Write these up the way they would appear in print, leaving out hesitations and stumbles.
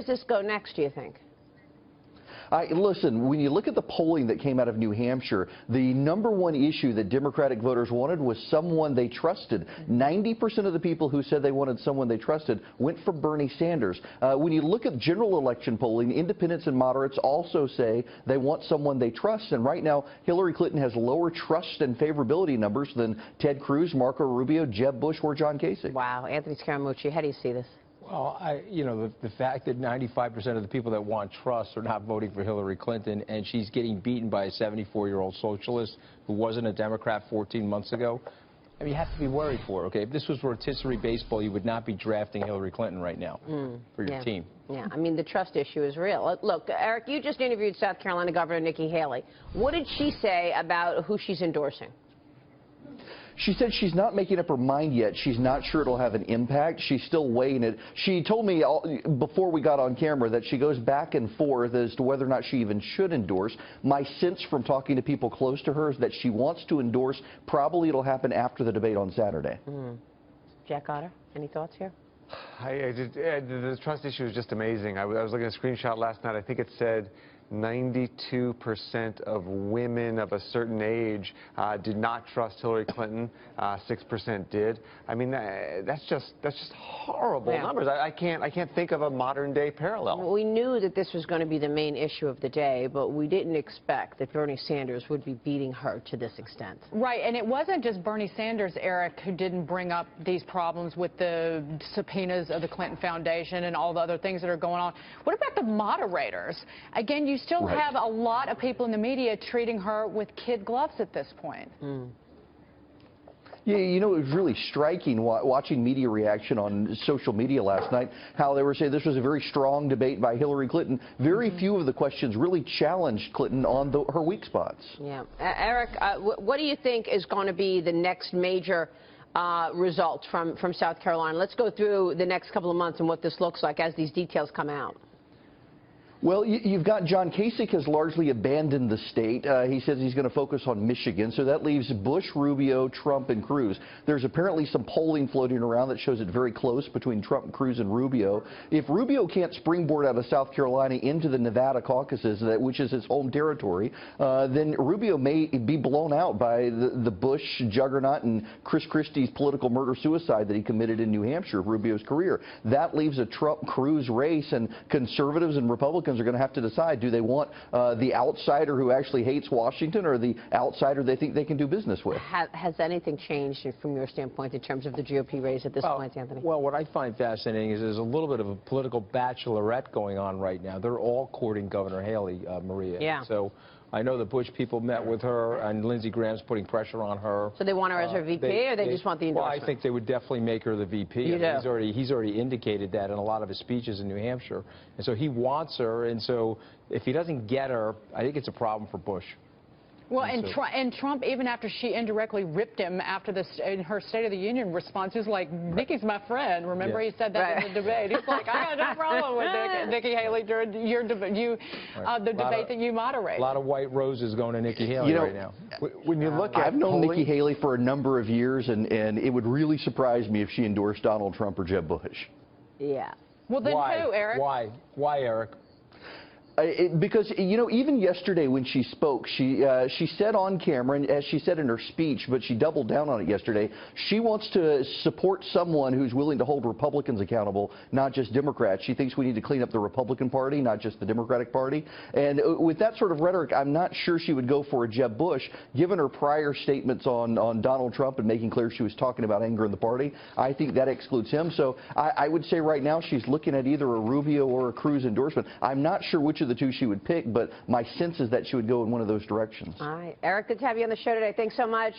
does this go next, do you think? Listen, when you look at the polling that came out of New Hampshire, the #1 issue that Democratic voters wanted was someone they trusted. 90% of the people who said they wanted someone they trusted went for Bernie Sanders. When you look at general election polling, independents and moderates also say they want someone they trust. And right now, Hillary Clinton has lower trust and favorability numbers than Ted Cruz, Marco Rubio, Jeb Bush, or John Kasich. Wow. Anthony Scaramucci, how do you see this? Well, the fact that 95% of the people that want trust are not voting for Hillary Clinton, and she's getting beaten by a 74-year-old socialist who wasn't a Democrat 14 months ago, I mean, you have to be worried for her, okay? If this was rotisserie baseball, you would not be drafting Hillary Clinton right now for your team. Yeah, I mean, the trust issue is real. Look, Eric, you just interviewed South Carolina Governor Nikki Haley. What did she say about who she's endorsing? She said she's not making up her mind yet. She's not sure it'll have an impact. She's still weighing it. She told me before we got on camera that she goes back and forth as to whether or not she even should endorse. My sense from talking to people close to her is that she wants to endorse. Probably it'll happen after the debate on Saturday. Jack Otter, any thoughts here? The trust issue is just amazing. I was looking at a screenshot last night. I think it said 92% of women of a certain age did not trust Hillary Clinton. 6% did. I mean, that's just horrible numbers. I can't think of a modern day parallel. We knew that this was going to be the main issue of the day, but we didn't expect that Bernie Sanders would be beating her to this extent. Right, and it wasn't just Bernie Sanders, Eric, who didn't bring up these problems with the subpoenas of the Clinton Foundation and all the other things that are going on. What about the moderators? Again, you still have a lot of people in the media treating her with kid gloves at this point. Yeah, you know, it was really striking watching media reaction on social media last night, how they were saying this was a very strong debate by Hillary Clinton. Very few of the questions really challenged Clinton on her weak spots. Yeah. Eric, what do you think is going to be the next major result from South Carolina? Let's go through the next couple of months and what this looks like as these details come out. Well, you've got John Kasich has largely abandoned the state. He says he's going to focus on Michigan, so that leaves Bush, Rubio, Trump, and Cruz. There's apparently some polling floating around that shows it very close between Trump, Cruz, and Rubio. If Rubio can't springboard out of South Carolina into the Nevada caucuses, which is his home territory, then Rubio may be blown out by the Bush juggernaut and Chris Christie's political murder-suicide that he committed in New Hampshire of Rubio's career. That leaves a Trump-Cruz race, and conservatives and Republicans are going to have to decide, do they want the outsider who actually hates Washington or the outsider they think they can do business with? Has anything changed from your standpoint in terms of the GOP race at this point, Anthony? Well, what I find fascinating is there's a little bit of a political bachelorette going on right now. They're all courting Governor Haley, Maria. Yeah. So I know the Bush people met with her, and Lindsey Graham's putting pressure on her. So they want her as her VP, or they just want the endorsement? Well, I think they would definitely make her the VP. He's already indicated that in a lot of his speeches in New Hampshire. And so he wants her, and so if he doesn't get her, I think it's a problem for Bush. Well, and Trump, even after she indirectly ripped him after in her State of the Union response, he was like, Nikki's my friend. Remember, he said that in the debate. He's like, I got no problem with Nikki Haley during the debate that you moderate. A lot of white roses going to Nikki Haley right now. When you look at I've known Nikki Haley for a number of years, and it would really surprise me if she endorsed Donald Trump or Jeb Bush. Yeah. Well, then who, Eric? Why, Eric? Because, you know, even yesterday when she spoke, she said on camera, and as she said in her speech, but she doubled down on it yesterday, she wants to support someone who's willing to hold Republicans accountable, not just Democrats. She thinks we need to clean up the Republican Party, not just the Democratic Party. And with that sort of rhetoric, I'm not sure she would go for a Jeb Bush, given her prior statements on Donald Trump and making clear she was talking about anger in the party. I think that excludes him. So I would say right now she's looking at either a Rubio or a Cruz endorsement. I'm not sure which of the two she would pick, but my sense is that she would go in one of those directions. All right. Eric, good to have you on the show today. Thanks so much.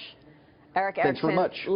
Erick Erickson. Thanks very much.